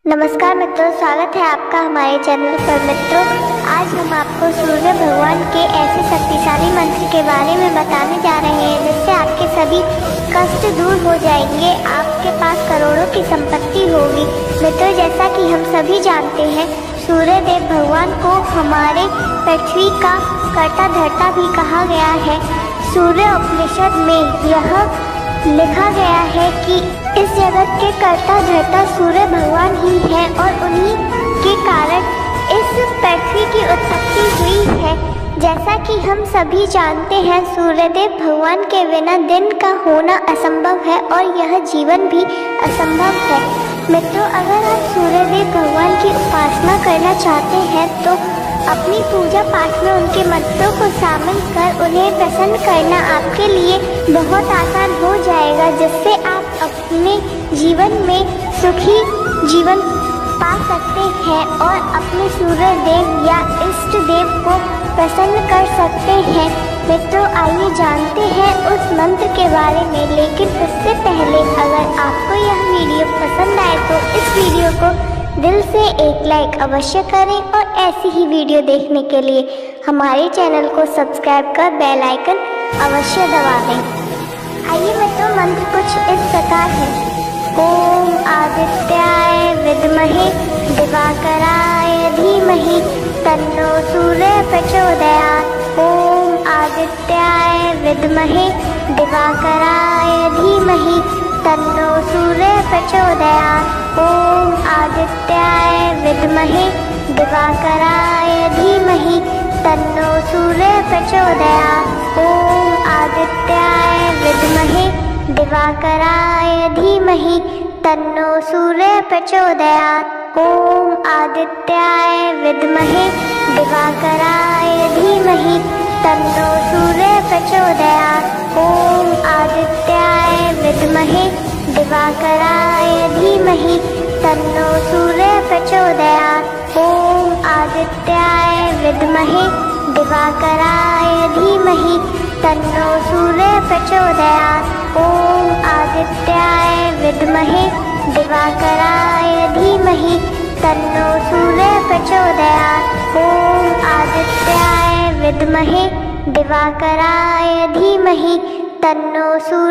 नमस्कार मित्रों, स्वागत है आपका हमारे चैनल पर। मित्रों, आज हम आपको सूर्य भगवान के ऐसे शक्तिशाली मंत्र के बारे में बताने जा रहे हैं जिससे आपके सभी कष्ट दूर हो जाएंगे, आपके पास करोड़ों की संपत्ति होगी। मित्रों, जैसा कि हम सभी जानते हैं, सूर्य देव भगवान को हमारे पृथ्वी का कर्ता धर्ता भी कहा गया है। सूर्य उपनिषद में यह लिखा गया है कि इस जगत के कर्ता धर्ता सूर्य भगवान ही है और उन्हीं के कारण इस पृथ्वी की उत्पत्ति हुई है। जैसा कि हम सभी जानते हैं, सूर्यदेव भगवान के बिना दिन का होना असंभव है और यह जीवन भी असंभव है। मित्रों, अगर आप सूर्यदेव भगवान की उपासना करना चाहते हैं तो अपनी पूजा पाठ में उनके मंत्रों को शामिल कर उन्हें प्रसन्न करना आपके लिए बहुत आसान हो जाएगा, जिससे आप अपने जीवन में सुखी जीवन पा सकते हैं और अपने सूर्य देव या इष्ट देव को प्रसन्न कर सकते हैं। मित्रों, आइए जानते हैं उस मंत्र के बारे में, लेकिन उससे पहले अगर आपको यह वीडियो पसंद आए तो इस वीडियो को दिल से एक लाइक अवश्य करें और ऐसी ही वीडियो देखने के लिए हमारे चैनल को सब्सक्राइब कर बेल आइकन अवश्य दबा दें। आइए मित्रों, मंत्र कुछ इस प्रकार है। ओम आदित्याय विद्महे दिवाकराय धीमहि तन्नो सूर्य प्रचोदयात्। ओम आदित्याय विद्महे दिवाकराय धीमहि तन्नो सूर्य प्रचोदयात्। ओम आदित्याय विद्महे दिवाकराय धीमहि तन्नो सूर्य प्रचोदयात्। ओम आदित्याय विद्महे दिवाकराय धीमहि तन्नो सूर्य प्रचोदयात्। ओम आदित्याय विद्महे दिवाकराय धीमहि तन्नो सूर्य प्रचोदयात्। ओम आदित्याय विद्महे दिवाकराय धीमहि तन्नो सूर्य प्रचोदयात्। ओम आदित्याय विद्महे दिवाकराय धीमहि तन्नो सूर्य प्रचोदयात्। ओम आदित्याय विद्महे दिवाकराय धीमहि तन्नो सूर्य प्रचोदयात्। ओम आदित्याय विद्महे दिवाकराय धीमहि तन्नो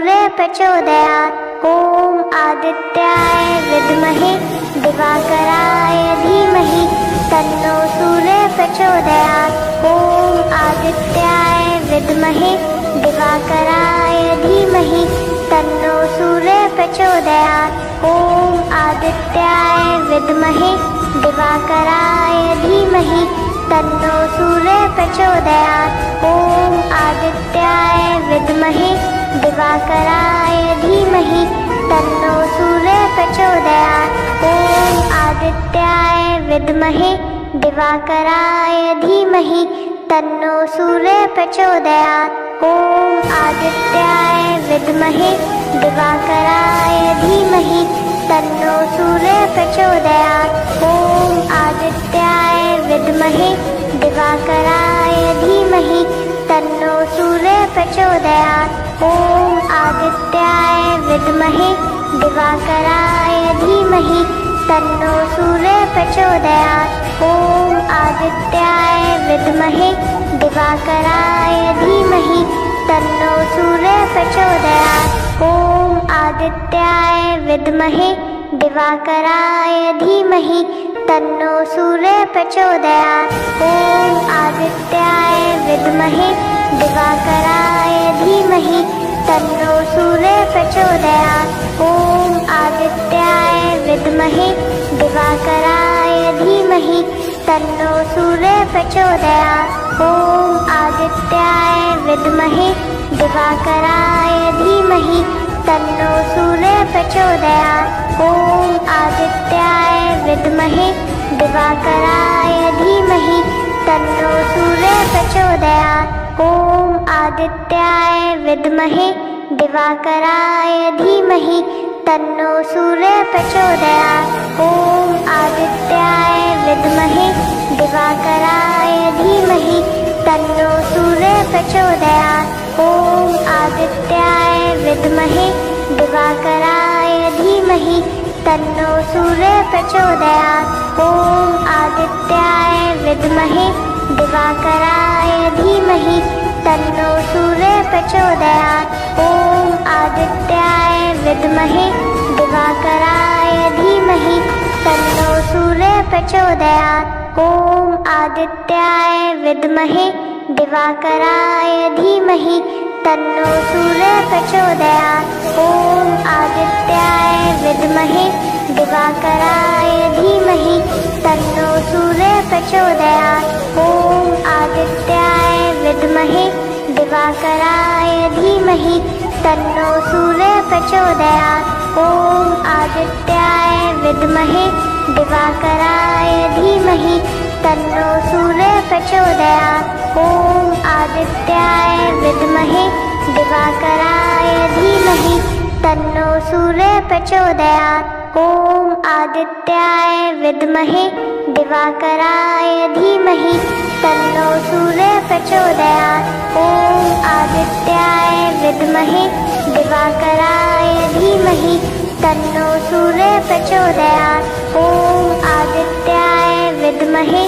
सूर्य प्रचोदयात्। ओम आदित्याय विद्महे दिवाकराय धीमहि तन्नो सूर्य प्रचोदयात्। ओम आदित्याय विद्महे दिवाकराय धीमहि तन्नो सूर्य प्रचोदयात्। ओम आदित्याय विद्महे दिवाकराय धीमहि तन्नो सूर्य प्रचोदयात्। ओम आदित्याय विद्महे दिवाकराय धीमहि तन्नो सूर्य प्रचोदयात्। ओम आदित्याय विद्महे दिवाकराय धीमहि तन्नो सूर्य प्रचोदयात्। ओम आदित्याय विद्महे दिवाकराय धीमहि तन्नो सूर्य प्रचोदयात्। ओम आदित्याय विद्महे दिवाकराय धीमहि तन्नो सूर्य प्रचोदयात्। ओम आदित्याय विद्महे दिवाकराय धीमहि तन्नो सूर्य प्रचोदयात्। ओम आदित्याय विद्महे दिवाकराय धीमहि तन्नो सूर्य प्रचोदयात्। ओम आदित्याय विद्महे दिवाकराय धीमहि तन्नो सूर्य प्रचोदयात्। ओम आदित्याय विद्महे दिवाकराय धीमहि तन्नो सूर्य प्रचोदयात्। ओम आदित्याय विद्महे दिवाकराय धीमहि तन्नो सूर्य प्रचोदयात्। ओम आदित्याय विद्महे दिवाकराय धीमहि तन्नो सूर्य प्रचोदयात्। ओम आदित्याय विद्महे दिवाकराय धीमहि तन्नो सूर्य प्रचोदयात्। ओम आदित्याय विद्महे दिवाकराय धीमहि तन्नो सूर्य प्रचोदयात्। ओम आदित्याय विद्महे दिवाकराय धीमहि तन्नो सूर्य प्रचोदयात्। ओम आदित्याय विद्महे दिवाकराय धीमहि तन्नो सूर्यः प्रचोदयात्। ॐ आदित्याय विद्महे दिवाकराय धीमहि तन्नो सूर्यः प्रचोदयात्। ॐ आदित्याय विद्महे दिवाकराय धीमहि तन्नो सूर्यः प्रचोदयात्। ॐ आदित्याय विद्महे दिवाकराय धीमहि तन्नो सूर्यः प्रचोदयात्। ॐ आदित्याय विद्महे दिवाकराय धीमहि तन्नो सूर्यः प्रचोदयात्। ॐ आदित्याय विद्महे दिवाकराय धीमहि तन्नो सूर्यः प्रचोदयात्। ॐ आदित्याय विद्महे दिवाकराय धीमहि तन्नो सूर्यः प्रचोदयात्। ॐ आदित्याय विद्महे दिवाकराय धीमहि तन्नो सूर्यः प्रचोदयात्। ॐ आदित्याय विद्महे दिवाकराय धीमहि तन्नो सूर्यः प्रचोदयात्। ॐ आदित्याय विद्महे दिवाकराय धीमहि तन्नो सूर्यः प्रचोदयात्। ॐ आदित्याय विद्महे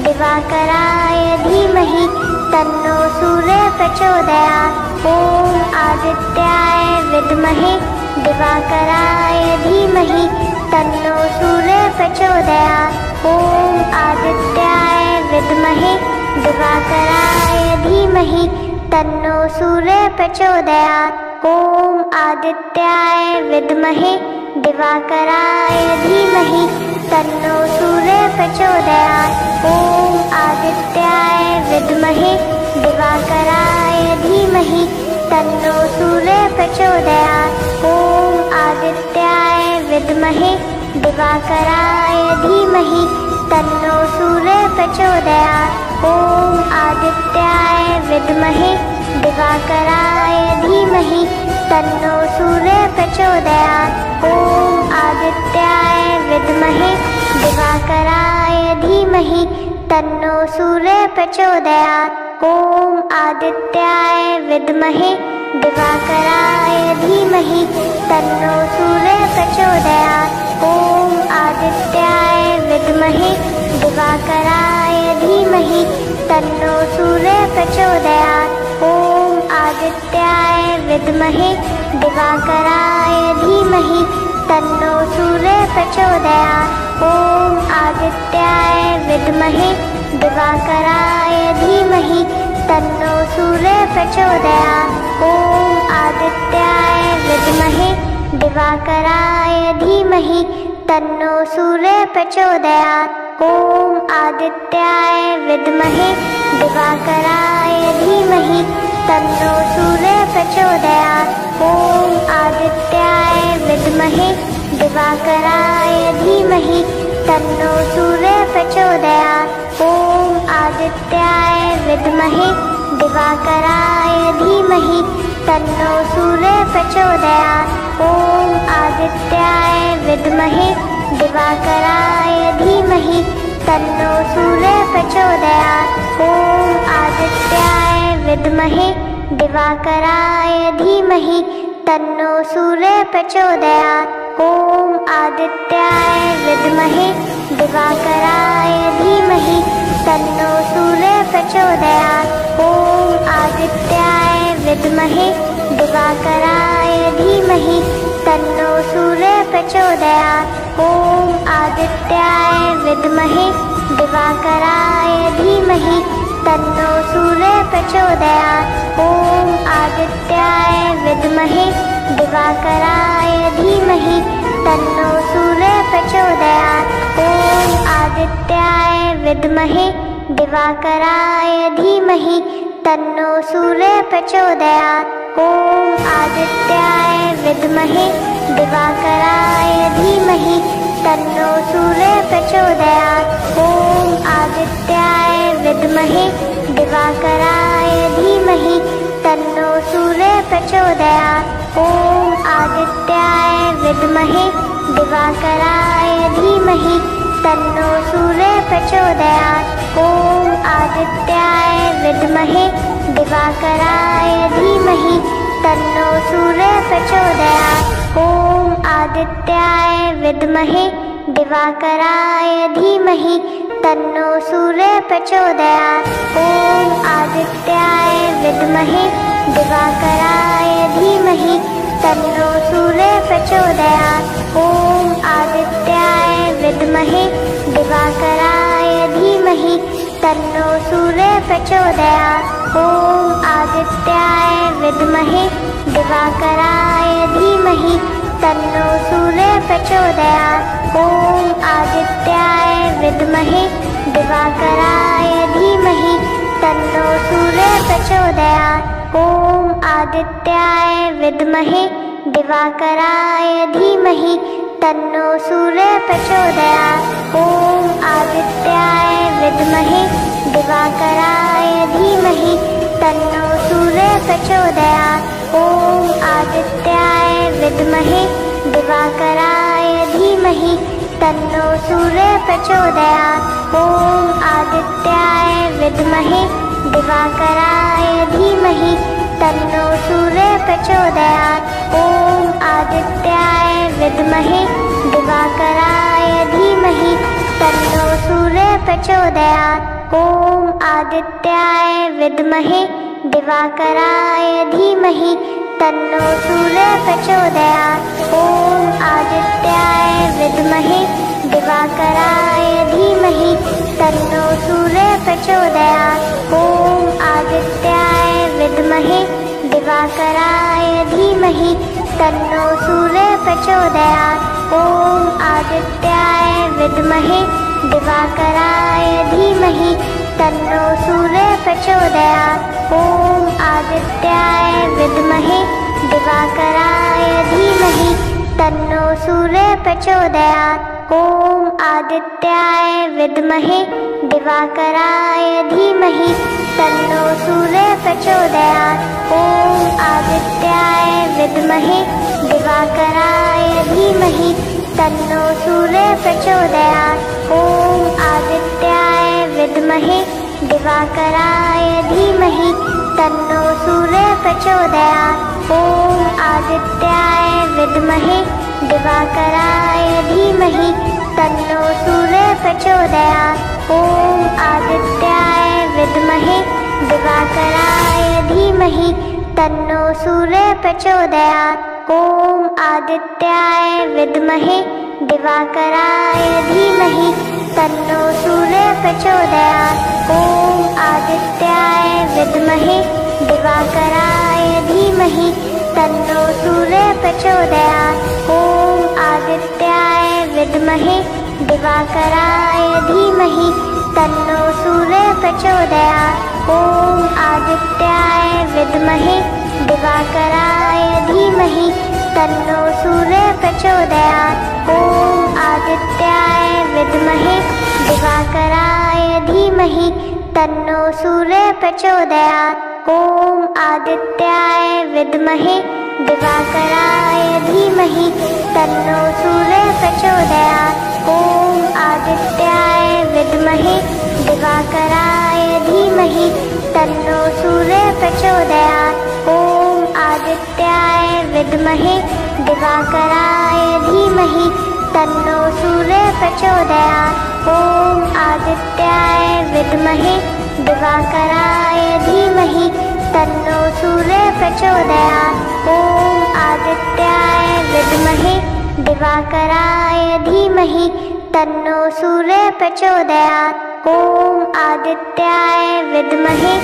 दिवाकराय धीमहि तन्नो सूर्यः प्रचोदयात्। ॐ आदित्याय विद्महे दिवाकराय धीमहि तन्नो सूर्यः प्रचोदयात्। ॐ आदित्याय विद्महे दिवाकराय धीमहि तन्नो सूर्यः प्रचोदयात्। ॐ आदित्याय विद्महे दिवाकराय धीमहि तन्नो सूर्यः प्रचोदयात्। ॐ आदित्याय विद्महे दिवाकराय धीमहि तन्नो सूर्यः प्रचोदयात्। ॐ आदित्याय विद्महे दिवाकराय धीमहि तन्नो सूर्यः प्रचोदयात्। ॐ आदित्याय विद्महे दिवाकराय धीमहि तन्नो सूर्यः प्रचोदयात्। ॐ आदित्याय विद्महे दिवाकराय धीमहि तन्नो सूर्यः प्रचोदयात्। ॐ आदित्याय विद्महे दिवाकराय धीमहि तन्नो सूर्यः प्रचोदयात्। ॐ आदित्याय विद्महे दिवाकराय धीमहि तन्नो सूर्यः प्रचोदयात्। ॐ आदित्याय विद्महे दिवाकराय धीमहि तन्नो सूर्यः प्रचोदयात्। ॐ आदित्याय विद्महे दिवाकराय धीमहि तन्नो सूर्यः प्रचोदयात्। ॐ आदित्याय विद्महे दिवाकराय धीमहि तन्नो सूर्यः प्रचोदयात्। ॐ आदित्याय विद्महे दिवाकराय धीमहि तन्नो सूर्यः प्रचोदयात्। ॐ आदित्याय विद्महे दिवाकराय धीमहि तन्नो सूर्यः प्रचोदयात्। ॐ आदित्याय विद्महे दिवाकराय धीमहि तन्नो सूर्यः प्रचोदयात्। ॐ आदित्याय विद्महे दिवाकराय धीमहि तन्नो सूर्यः प्रचोदयात्। ॐ आदित्याय विद्महे दिवाकराय धीमहि तन्नो सूर्यः प्रचोदयात्। ॐ आदित्याय विद्महे दिवाकराय धीमहि तन्नो सूर्यः प्रचोदयात्। ॐ आदित्याय विद्महे दिवाकराय धीमहि तन्नो सूर्यः प्रचोदयात्। ॐ आदित्याय विद्महे दिवाकराय धीमहि तन्नो सूर्यः प्रचोदयात्। ॐ आदित्याय विद्महे दिवाकराय धीमहि तन्नो सूर्यः प्रचोदयात्। ॐ आदित्याय विद्महे दिवाकराय धीमहि तन्नो सूर्यः प्रचोदयात्। ॐ आदित्याय विद्महे दिवाकराय धीमहि तन्नो सूर्यः प्रचोदयात्। ॐ आदित्याय विद्महे दिवाकराय धीमहि तन्नो सूर्यः प्रचोदयात्। ॐ आदित्याय विद्महे दिवाकराय धीमहि तन्नो सूर्यः प्रचोदयात्। ॐ आदित्याय विद्महे दिवाकराय धीमहि तन्नो सूर्यः प्रचोदयात्। ॐ आदित्याय विद्महे दिवाकराय धीमहि तन्नो सूर्यः प्रचोदयात्। ॐ आदित्याय विद्महे दिवाकराय धीमहि तन्नो सूर्यः प्रचोदयात्। ॐ आदित्याय विद्महे दिवाकराय धीमहि तन्नो सूर्यः प्रचोदयात्। ॐ आदित्याय विद्महे दिवाकराय धीमहि तन्नो सूर्यः प्रचोदयात्। ॐ आदित्याय विद्महे दिवाकराय धीमहि तन्नो सूर्यः प्रचोदयात्। ॐ आदित्याय विद्महे दिवाकराय धीमहि तन्नो सूर्यः प्रचोदयात्। ॐ आदित्याय विद्महे दिवाकराय धीमहि तन्नो सूर्यः प्रचोदयात्। ॐ आदित्याय विद्महे दिवाकराय धीमहि तन्नो सूर्यः प्रचोदयात्। ॐ आदित्याय विद्महे दिवाकराय धीमहि तन्नो सूर्यः प्रचोदयात्। ॐ आदित्याय विद्महे दिवाकराय धीमहि तन्नो सूर्यः प्रचोदयात्। ॐ आदित्याय विद्महे दिवाकराय धीमहि तन्नो सूर्यः प्रचोदयात्। ॐ आदित्याय विद्महे दिवाकराय धीमहि तन्नो सूर्यः प्रचोदयात्। ॐ आदित्याय विद्महे दिवाकराय धीमहि तन्नो सूर्यः प्रचोदयात्। ॐ आदित्याय विद्महे दिवाकराय धीमहि तन्नो सूर्यः प्रचोदयात्। ॐ आदित्याय विद्महे दिवाकराय धीमहि तन्नो सूर्यः प्रचोदयात्। ॐ आदित्याय विद्महे दिवाकराय धीमहि तन्नो सूर्यः प्रचोदयात्। ॐ आदित्याय विद्महे दिवाकराय धीमहि तन्नो सूर्यः प्रचोदयात्। ॐ आदित्याय विद्महे दिवाकराय धीमहि तन्नो सूर्यः प्रचोदयात्। ॐ आदित्याय विद्महे दिवाकराय धीमहि तन्नो सूर्यः प्रचोदयात्। ॐ आदित्याय विद्महे दिवाकराय धीमहि तन्नो सूर्यः प्रचोदयात्। ॐ आदित्याय विद्महे दिवाकराय धीमहि तन्नो सूर्यः प्रचोदयात्। ॐ आदित्याय विद्महे दिवाकराय धीमहि तन्नो सूर्यः प्रचोदयात्। ॐ आदित्याय विद्महे दिवाकराय धीमहि तन्नो सूर्यः प्रचोदयात्। ॐ आदित्याय विद्महे दिवाकराय धीमहि तन्नो सूर्यः प्रचोदयात्। ॐ आदित्याय विद्महे दिवाकराय धीमहि तन्नो सूर्यः प्रचोदयात्। ॐ आदित्याय विद्महे दिवाकराय धीमहि तन्नो सूर्यः प्रचोदयात्। ॐ आदित्याय विद्महे दिवाकराय धीमहि तन्नो सूर्यः प्रचोदयात्। ॐ आदित्याय विद्महे दिवाकराय धीमहि तन्नो सूर्यः प्रचोदयात्। ॐ आदित्याय विद्महे दिवाकराय धीमहि तन्नो सूर्यः प्रचोदयात्। ॐ आदित्याय विद्महे दिवाकराय धीमहि तन्नो सूर्यः प्रचोदयात्। ॐ आदित्याय विद्महे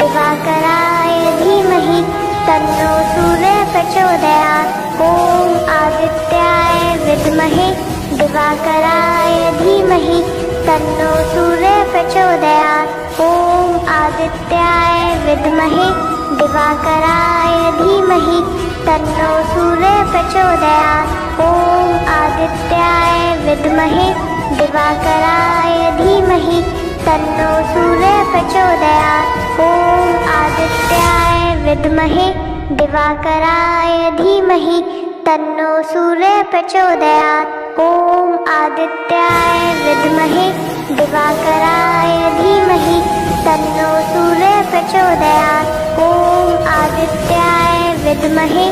दिवाकराय धीमहि तन्नो सूर्यः प्रचोदयात्। ॐ आदित्याय विद्महे दिवाकराय धीमहि तन्नो सूर्यः प्रचोदयात्। ॐ आदित्याय विद्महे दिवाकराय धीमहि तन्नो सूर्यः प्रचोदयात्। ॐ आदित्याय विद्महे दिवाकराय धीमहि तन्नो सूर्यः प्रचोदयात्। ॐ आदित्याय विद्महे दिवाकराय धीमहि तन्नो सूर्यः प्रचोदयात्। ॐ आदित्याय विद्महे दिवाकराय धीमहि तन्नो सूर्यः प्रचोदयात्। ॐ आदित्याय विद्महे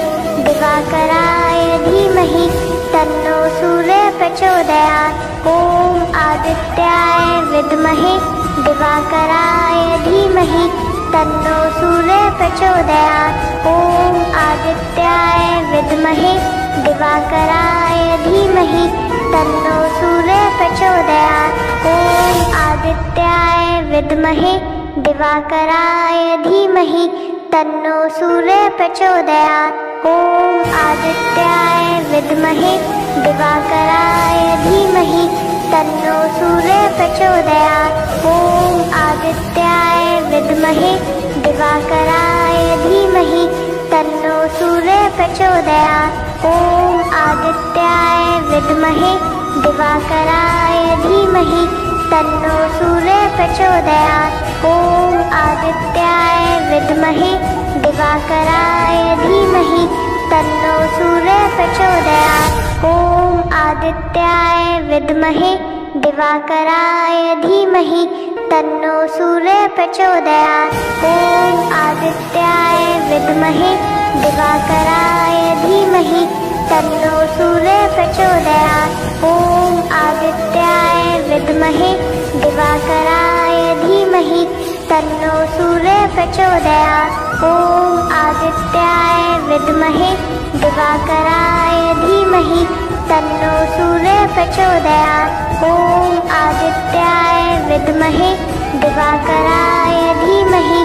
दिवाकराय धीमहि तन्नो सूर्यः प्रचोदयात्। ॐ आदित्याय विद्महे दिवाकराय धीमहि तन्नो सूर्यः प्रचोदयात्। ॐ आदित्याय विद्महे दिवाकराय धीमहि तन्नो सूर्यः प्रचोदयात्। ॐ आदित्याय विद्महे दिवाकराय धीमहि तन्नो सूर्यः प्रचोदयात्। ॐ आदित्याय विद्महे दिवाकराय धीमहि तन्नो सूर्यः प्रचोदयात्। ॐ आदित्याय विद्महे दिवाकराय धीमहि तन्नो सूर्यः प्रचोदयात्। ॐ आदित्याय विद्महे दिवाकराय धीमहि तन्नो सूर्यः प्रचोदयात्। ॐ आदित्याय विद्महे दिवाकराय धीमहि तन्नो सूर्यः प्रचोदयात्। ॐ आदित्याय विद्महे दिवाकराय धीमहि तन्नो सूर्यः प्रचोदयात्। ॐ आदित्याय विद्महे दिवाकराय धीमहि तन्नो सूर्यः प्रचोदयात्। ॐ आदित्याय विद्महे दिवाकराय धीमहि तन्नो सूर्यः प्रचोदयात्। ॐ आदित्याय विद्महे दिवाकराय धीमहि तन्नो सूर्यः प्रचोदयात्। ॐ आदित्याय विद्महे दिवाकराय धीमहि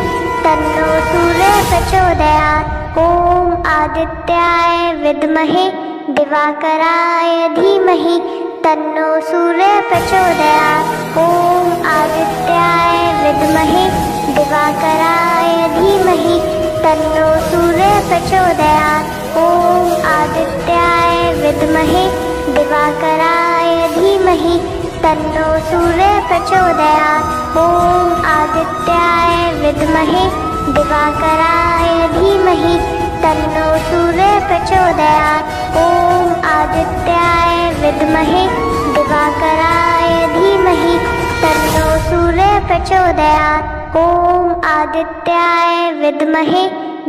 तन्नो सूर्यः प्रचोदयात्। ॐ आदित्याय विद्महे दिवाकराय धीमहि तन्नो सूर्यः प्रचोदयात्। ॐ आदित्याय विद्महे दिवाकराय धीमहि तन्नो सूर्यः प्रचोदयात्। ॐ आदित्याय विद्महे दिवाकराय धीमहि तन्नो सूर्यः प्रचोदयात्। ॐ आदित्याय विद्महे दिवाकराय धीमहि तन्नो सूर्यः प्रचोदयात्। ॐ आदित्याय विद्महे दिवाकराय धीमहि तन्नो सूर्यः प्रचोदयात्। ॐ आदित्याय विद्महे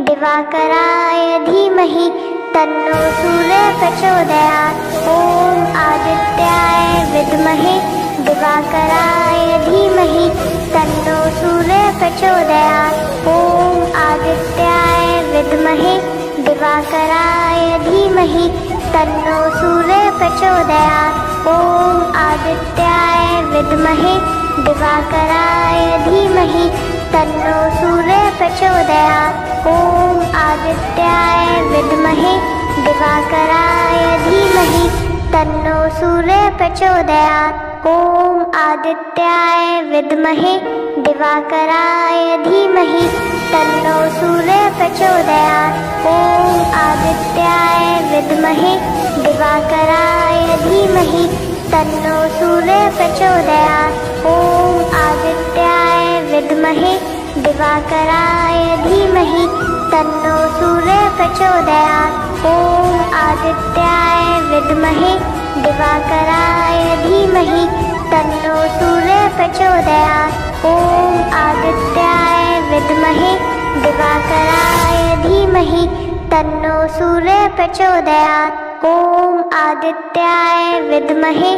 दिवाकराय धीमहि तन्नो सूर्यः प्रचोदयात्। ॐ आदित्याय विद्महे दिवाकराय धीमहि तन्नो सूर्यः प्रचोदयात्। ॐ आदित्याय विद्महे दिवाकराय धीमहि तन्नो सूर्यः प्रचोदयात्। ॐ आदित्याय विद्महे दिवाकराय धीमहि तन्नो सूर्यः प्रचोदयात्। ॐ आदित्याय विद्महे दिवाकराय धीमहि तन्नो सूर्यः प्रचोदयात्। ॐ आदित्याय विद्महे दिवाकराय धीमहि तन्नो सूर्यः प्रचोदयात्। ॐ आदित्याय विद्महे दिवाकराय धीमहि तन्नो सूर्यः प्रचोदयात्। ॐ आदित्याय विद्महे दिवाकराय धीमहि तन्नो सूर्यः प्रचोदयात्। ॐ आदित्याय विद्महे दिवाकराय धीमहि तन्नो सूर्यः प्रचोदयात्। ॐ आदित्याय विद्महे दिवाकराय धीमहि तन्नो सूर्यः प्रचोदयात्। ॐ आदित्याय विद्महे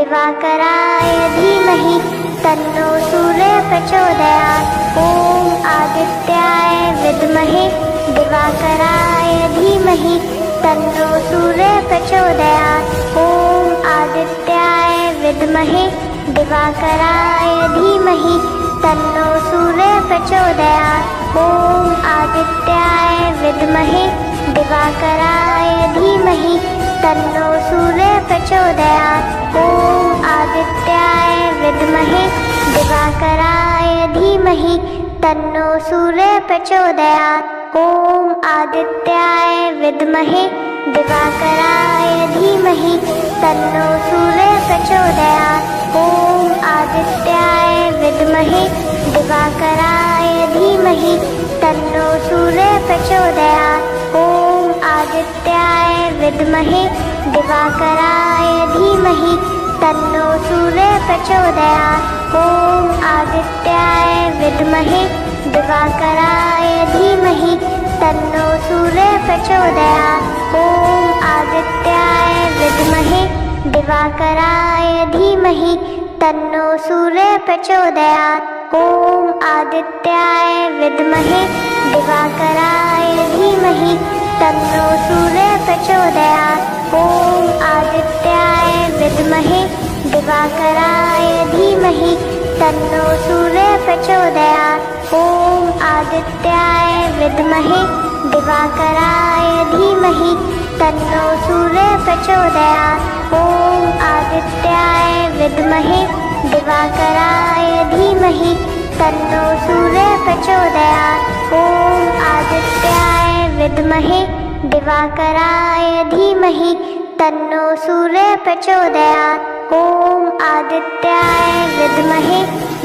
दिवाकराय धीमहि तन्नो सूर्यः प्रचोदयात्। ॐ आदित्याय विद्महे दिवाकराय धीमहि तन्नो सूर्यः प्रचोदयात्। ॐ आदित्याय विद्महे दिवाकराय धीमहि तन्नो सूर्यः प्रचोदयात्। ॐ आदित्याय विद्महे दिवाकराय धीमहि तन्नो सूर्यः प्रचोदयात्। ॐ आदित्याय विद्महे दिवाकराय धीमहि तन्नो सूर्यः प्रचोदयात्। ॐ आदित्याय विद्महे दिवाकराय धीमहि तन्नो सूर्यः प्रचोदयात्। ॐ आदित्याय विद्महे दिवाकराय धीमहि तन्नो सूर्यः प्रचोदयात्। ॐ आदित्याय विद्महे दिवाकराय धीमहि तन्नो सूर्यः प्रचोदयात्। ॐ आदित्याय विद्महे दिवाकराय धीमहि तन्नो सूर्यः प्रचोदयात्। ॐ आदित्याय विद्महे दिवाकराय धीमहि तन्नो सूर्य प्रचोदयात्। ॐ आदित्याय विद्महे दिवाकराय धीमहि तन्नो सूर्य प्रचोदयात्। ॐ आदित्याय विद्महे दिवाकराय धीमहि तन्नो सूर्य प्रचोदयात्। ॐ आदित्याय विद्महे दिवाकराय धीमहि तन्नो सूर्य प्रचोदयात्। ॐ आदित्याय विद्महे दिवाकराय धीमहि तन्नो सूर्य प्रचोदयात्। ॐ आदित्याय विद्महे दिवाकराय धीमहि तन्नो सूर्य प्रचोदयात्। ॐ आदित्याय विद्महे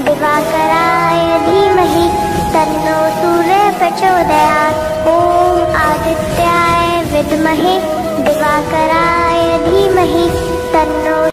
दिवाकराय धीमहि तन्नो सूर्य प्रचोदयात्। ॐ आदित्याय विद्महे दिवाकराय धीमहि तन्नो